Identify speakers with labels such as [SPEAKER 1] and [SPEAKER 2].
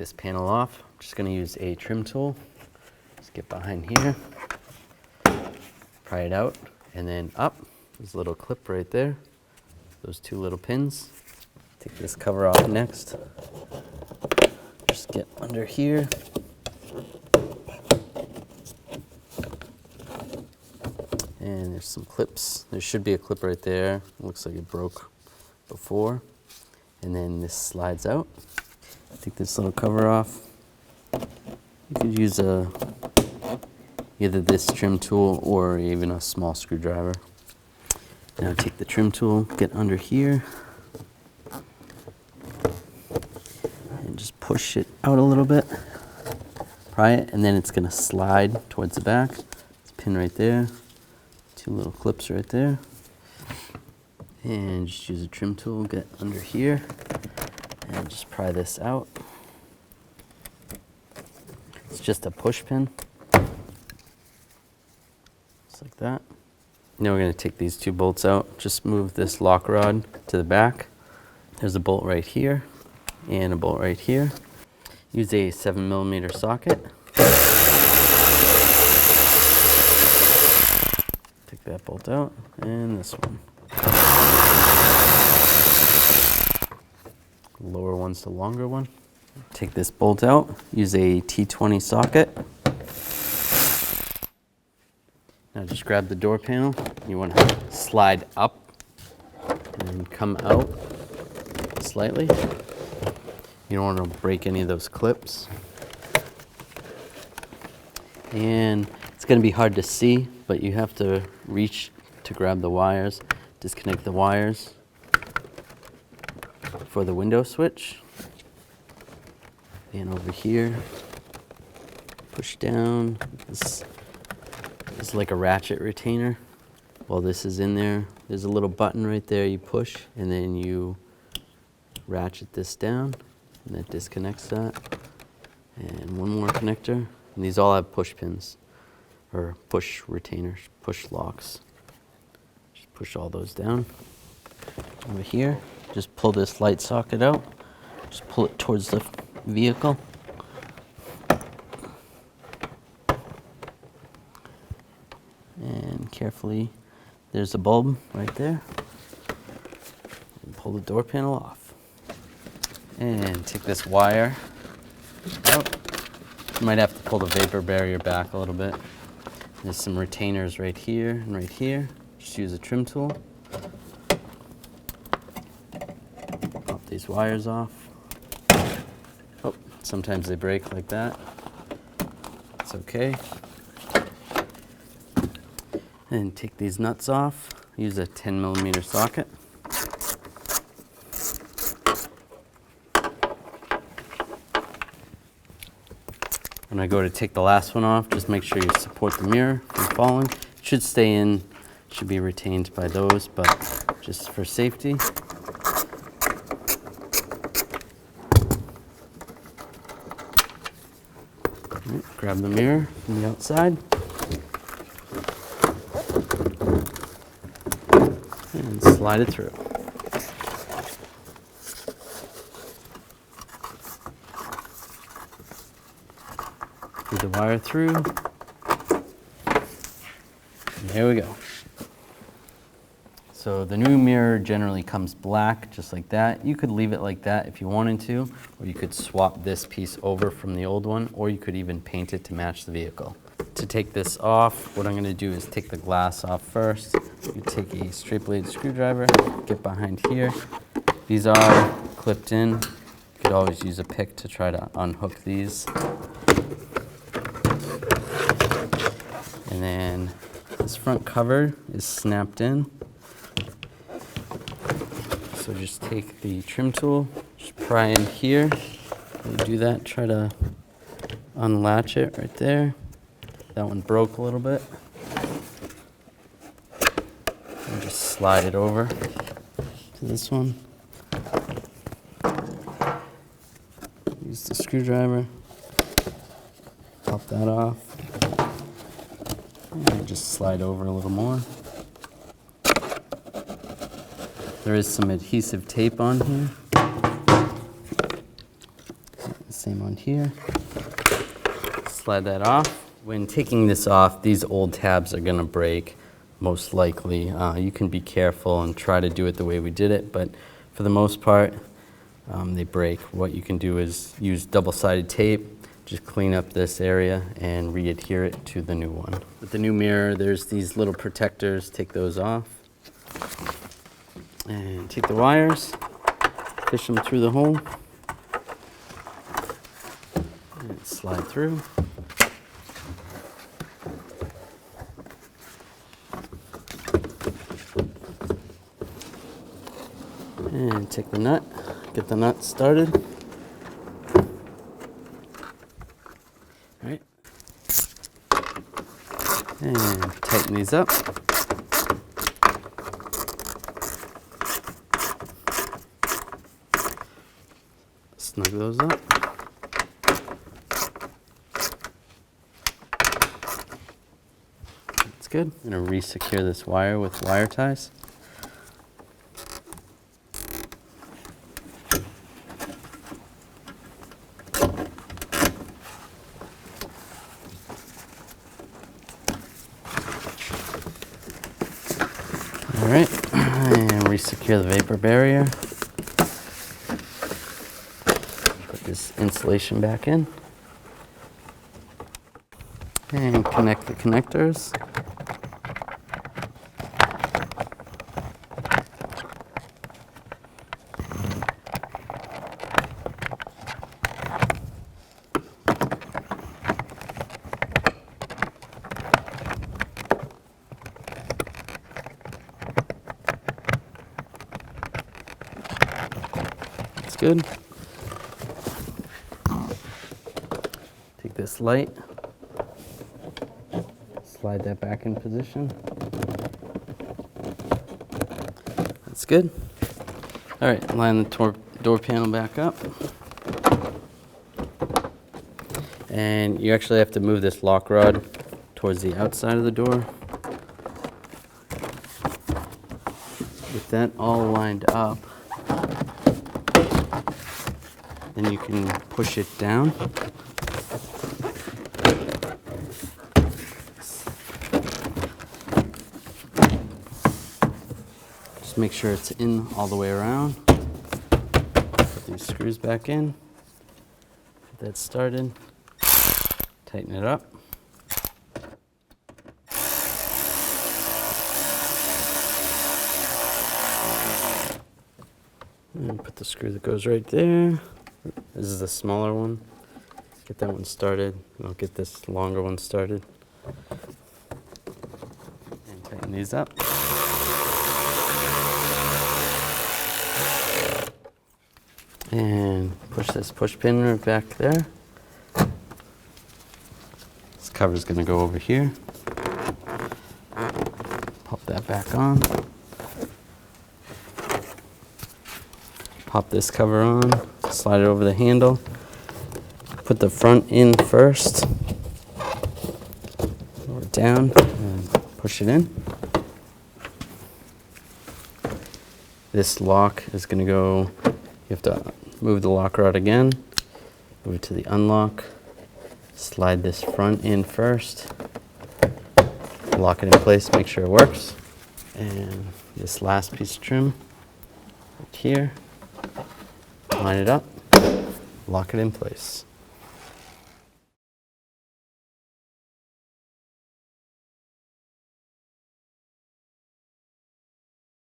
[SPEAKER 1] this panel off. I'm just going to use a trim tool. Just get behind here, pry it out, and then up. There's a little clip right there. Those two little pins. Take this cover off next. Just get under here. And there's some clips. There should be a clip right there. Looks like it broke before. And then this slides out. Take this little cover off. You could use either this trim tool or even a small screwdriver. Now take the trim tool, get under here, and just push it out a little bit. Pry it, and then it's going to slide towards the back. It's a pin right there. Two little clips right there. And just use a trim tool, get under here, and just pry this out. It's just a push pin. Just like that. Now we're going to take these two bolts out. Just move this lock rod to the back. There's a bolt right here and a bolt right here. Use a 7mm socket. Take that bolt out and this one. The lower one's the longer one. Take this bolt out. Use a T20 socket. Now just grab the door panel. You want to slide up and come out slightly. You don't want to break any of those clips. And it's going to be hard to see, but you have to reach to grab the wires. Disconnect the wires for the window switch. And over here, push down. This is like a ratchet retainer. While this is in there, there's a little button right there you push, and then you ratchet this down, and that disconnects that. And one more connector. And these all have push pins, or push retainers, push locks. Just push all those down. Over here, just pull this light socket out. Just pull it towards the vehicle. And carefully, there's a bulb right there. And pull the door panel off. And take this wire out. You might have to pull the vapor barrier back a little bit. There's some retainers right here and right here. Just use a trim tool. Pop these wires off. Oh, sometimes they break like that. It's okay. And take these nuts off. Use a 10mm socket. When I go to take the last one off, just make sure you support the mirror from falling. It should stay in, should be retained by those, but just for safety. Right, grab the mirror from the outside. And slide it through. Feed the wire through. And there we go. So the new mirror generally comes black, just like that. You could leave it like that if you wanted to, or you could swap this piece over from the old one, or you could even paint it to match the vehicle. To take this off, what I'm going to do is take the glass off first. You take a straight blade screwdriver, get behind here. These are clipped in. You could always use a pick to try to unhook these. And then this front cover is snapped in. So just take the trim tool, just pry in here. When you do that, try to unlatch it right there. That one broke a little bit. And just slide it over to this one. Use the screwdriver, pop that off, and just slide over a little more. There is some adhesive tape on here. Same Same on here. Slide that off. When taking this off, these old tabs are going to break, most likely. You can be careful and try to do it the way we did it, but for the most part, they break. What you can do is use double-sided tape, just clean up this area and re-adhere it to the new one. With the new mirror, there's these little protectors. Take those off. And take the wires, fish them through the hole, and slide through. And take the nut, get the nut started. All right. And tighten these up. Snug those up. That's good. I'm going to re-secure this wire with wire ties. All right, and re-secure the vapor barrier. Put this insulation back in. And connect the connectors. That's good. Take this light, slide that back in position. That's good. All right, line the door panel back up. And you actually have to move this lock rod towards the outside of the door. With that all lined up, then you can push it down. Just make sure it's in all the way around. Put these screws back in. Get that started. Tighten it up. And put the screw that goes right there. This is the smaller one. Get that one started. I'll get this longer one started. And tighten these up. And push this push pin right back there. This cover is going to go over here. Pop that back on. Pop this cover on, slide it over the handle. Put the front in first, lower it down, and push it in. This lock is going to go, you have to move the lock rod again, move it to the unlock, slide this front in first, lock it in place, make sure it works. And this last piece of trim right here. Line it up, lock it in place.